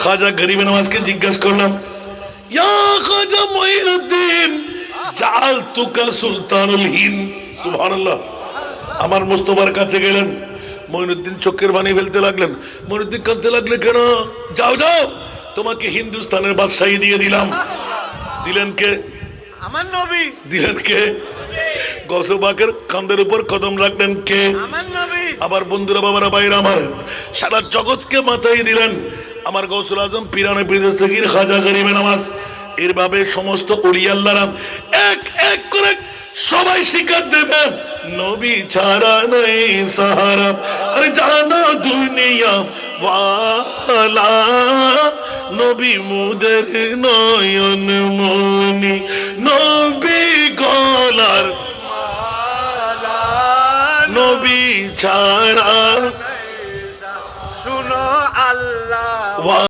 খাজা গরিব নওয়াজকে জিজ্ঞাসা করলাম, ইয়া খাজা মঈনুদ্দিন জাআলতুকা সুলতানুল হিন্দ। সুবহানাল্লাহ। আমার মুস্তাফার কাছে গেলেন, মঈনুদ্দিন চোখের পানি ফেলতে লাগলেন। মঈনুদ্দিন কাঁদতে লাগলে, কেন? যাও যাও, তোমাকে হিন্দুস্তানের বাদশাহী দিয়ে দিলাম। দিলেন কে? আমার নবী। দিলেন কে? গৌসে পাকের কাঁধের উপর কদম রাখলেন কে? আমার নবী। আবার বন্ধুরা, বাবারা, ভাইরা আমার, সারা জগৎকে মাথায় দিলেন আমার গৌসুল আজম পিরানে পীরদস্তগীর খাজা গরিবে নওয়াজ। এরভাবে সমস্ত ওলিয়া আল্লাহরা এক এক করে সবাই শিকার দেবে, নবী ছাড়া নেই সাহারা। আরে জানা দুনিয়া ওয়ালা, নবী মুদের নয়ন মনি, নবী গলার নবী ছাড়া শুনো আল্লাহ।